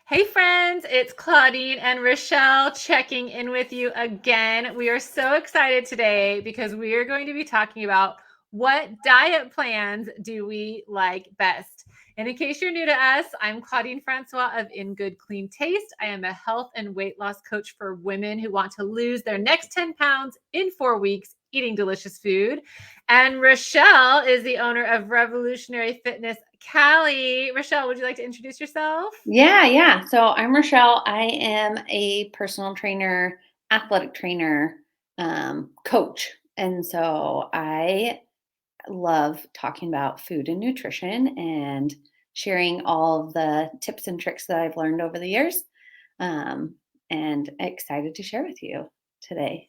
Hey friends, it's Claudine and Rochelle checking in with you again. We are so excited today because we are going to be talking about what diet plans do we like best. And in case you're new to us, I'm Claudine Francois of In Good Clean Taste. I am a health and weight loss coach for women who want to lose their next 10 pounds in 4 weeks eating delicious food. And Rochelle is the owner of Revolutionary Fitness Cali. Rochelle, would you like to introduce yourself? Yeah. So I'm Rochelle. I am a personal trainer, athletic trainer, coach. And so I love talking about food and nutrition and sharing all of the tips and tricks that I've learned over the years. Um, and excited to share with you today.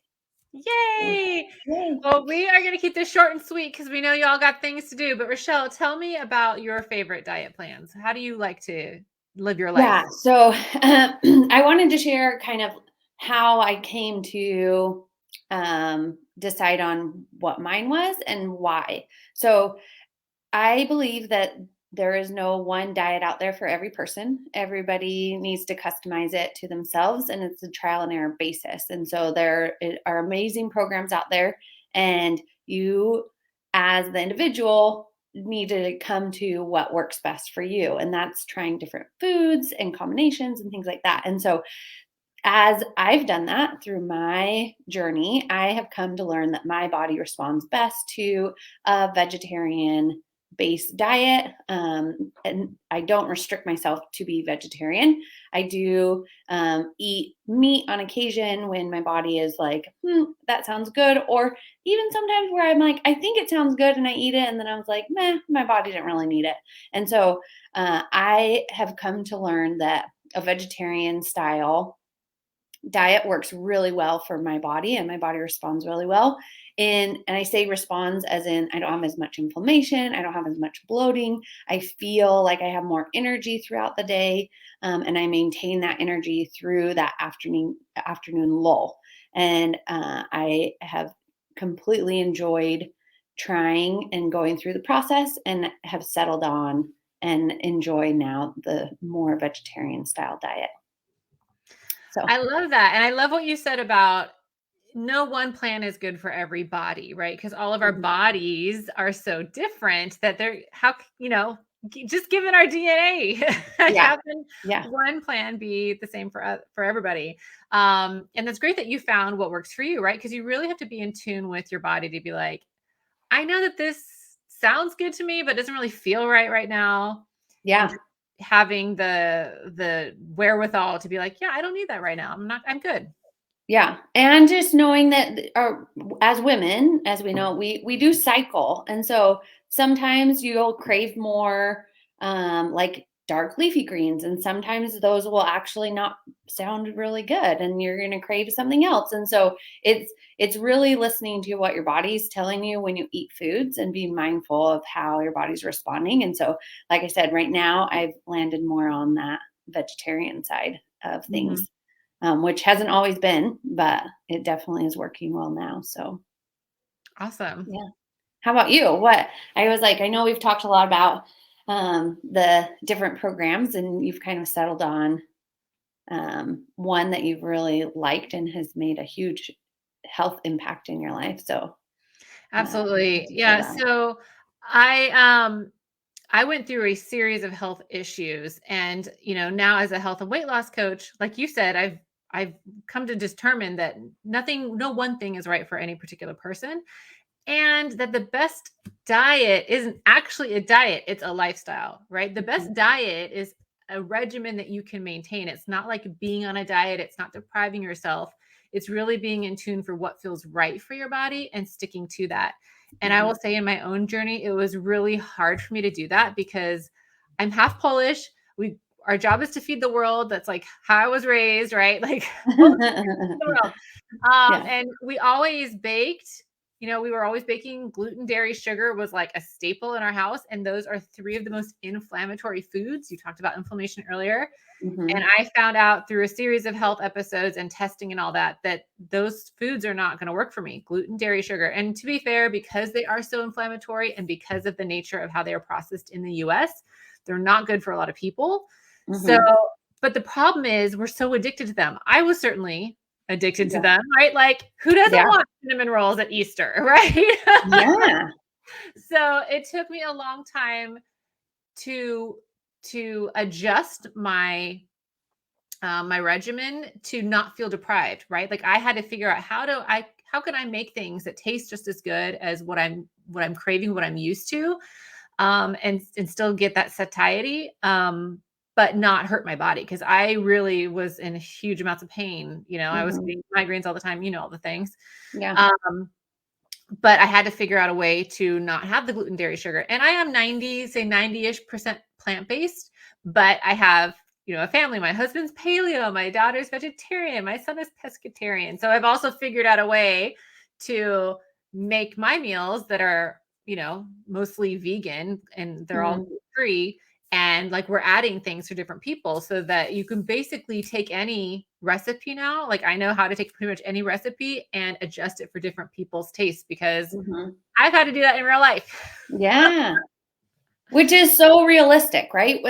So, Yay! yay. Well, we are going to keep this short and sweet because we know y'all got things to do. But Rochelle, tell me about your favorite diet plans. How do you like to live your life? Yeah. So I wanted to share kind of how I came to decide on what mine was and why. So I believe that there is no one diet out there for every person. Everybody needs to customize it to themselves, and it's a trial and error basis. And so are amazing programs out there, and you, as the individual, need to come to what works best for you. And that's trying different foods and combinations and things like that. And so, as I've done that through my journey, I have come to learn that my body responds best to a vegetarian based diet. And I don't restrict myself to be vegetarian. I do eat meat on occasion when my body is like, that sounds good. Or even sometimes where I'm like, I think it sounds good and I eat it. And then I was like, meh, my body didn't really need it. And so I have come to learn that a vegetarian style diet works really well for my body, and my body responds really well. And I say responds as in I don't have as much inflammation, I don't have as much bloating, I feel like I have more energy throughout the day, and I maintain that energy through that afternoon lull. And I have completely enjoyed trying and going through the process, and have settled on and enjoy now the more vegetarian style diet. So I love that. And I love what you said about no one plan is good for everybody, right? Because all of our mhm. bodies are so different that just given our DNA, Yeah. how can Yeah. one plan be the same for everybody? And that's great that you found what works for you, right? Because you really have to be in tune with your body to be like, I know that this sounds good to me, but doesn't really feel right now. And Yeah. just having the wherewithal to be like, yeah, I don't need that right now. I'm good. Yeah. And just knowing that as women, as we know, we do cycle. And so sometimes you'll crave more like dark leafy greens, and sometimes those will actually not sound really good and you're going to crave something else. And so it's really listening to what your body's telling you when you eat foods and being mindful of how your body's responding. And so like I said, right now I've landed more on that vegetarian side of Mhm. things, which hasn't always been, but it definitely is working well now. So, Awesome. yeah. How about you? What I was like, I know we've talked a lot about the different programs, and you've kind of settled on one that you've really liked and has made a huge health impact in your life. So, Absolutely. love to hear Yeah. that. So I went through a series of health issues and now as a health and weight loss coach, like you said, I've come to determine that no one thing is right for any particular person, and that the best diet isn't actually a diet, it's a lifestyle, right? The best Mhm. diet is a regimen that you can maintain. It's not like being on a diet, it's not depriving yourself. It's really being in tune for what feels right for your body and sticking to that. And I will Mhm. say in my own journey, it was really hard for me to do that because I'm half Polish. We Our job is to feed the world. That's like how I was raised, right? Like Polish feed the world. Yeah. And we always baked. We were always baking. Gluten, dairy, sugar was like a staple in our house. And those are three of the most inflammatory foods. You talked about inflammation earlier. And Hmm. I found out through a series of health episodes and testing and all that, that those foods are not going to work for me. Gluten, dairy, sugar. And to be fair, because they are so inflammatory and because of the nature of how they are processed in the US, they're not good for a lot of people. So Hmm. But the problem is we're so addicted to them. I was certainly addicted to Yeah. them, right? Like who doesn't Yeah. want cinnamon rolls at Easter, right? Yeah. So it took me a long time to adjust my my regimen to not feel deprived, right? Like I had to figure out how can I make things that taste just as good as what I'm craving, what I'm used to, and still get that satiety, but not hurt my body because I really was in huge amounts of pain. You know, I was Mhm. getting migraines all the time. You know all the things. Yeah. Um, but I had to figure out a way to not have the gluten, dairy, sugar. And I am 90-ish% plant-based, but I have, a family. My husband's paleo, my daughter's vegetarian, my son is pescatarian. So I've also figured out a way to make my meals that are, mostly vegan and they're all Mhm. free. And like we're adding things for different people so that you can basically take any recipe now. Like I know how to take pretty much any recipe and adjust it for different people's tastes because Mhm. I've had to do that in real life. Yeah. Which is so realistic, right?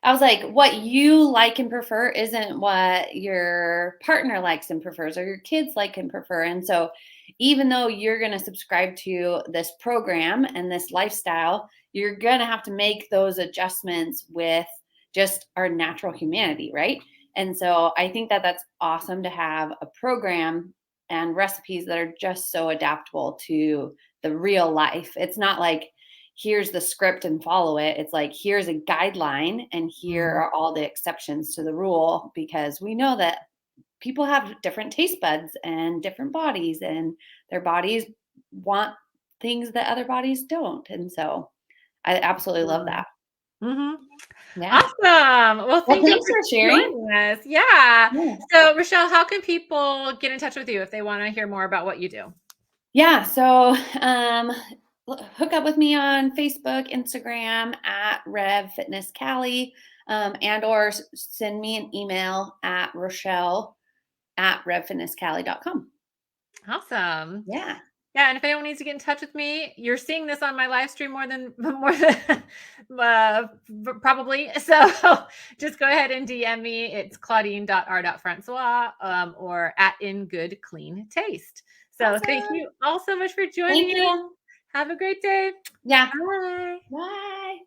I was like, what you like and prefer isn't what your partner likes and prefers, or your kids like and prefer. And so, even though you're going to subscribe to this program and this lifestyle, you're going to have to make those adjustments with just our natural humanity, right? And so, I think that that's awesome to have a program and recipes that are just so adaptable to the real life. It's not like, here's the script and follow it. It's like, here's a guideline and here Mm, are all the exceptions to the rule, because we know that people have different taste buds and different bodies, and their bodies want things that other bodies don't. And so I absolutely love mm. that. Mhm. Yeah. Awesome. Well, Well, thank you thanks for for sharing. joining us. Yeah. Yeah. So, Rochelle, how can people get in touch with you if they want to hear more about what you do? Yeah. So hook up with me on Facebook, Instagram at Rev Fitness Cali, and or send me an email at Rochelle at revfitnesscali.com. Awesome. Yeah. Yeah, and if anyone needs to get in touch with me, you're seeing this on my live stream more than more than probably. So just go ahead and DM me. It's claudine.r.francois or at in good clean taste. So thank Awesome. you all so much for Thank joining. you. Have a great day. Yeah. Bye. Bye.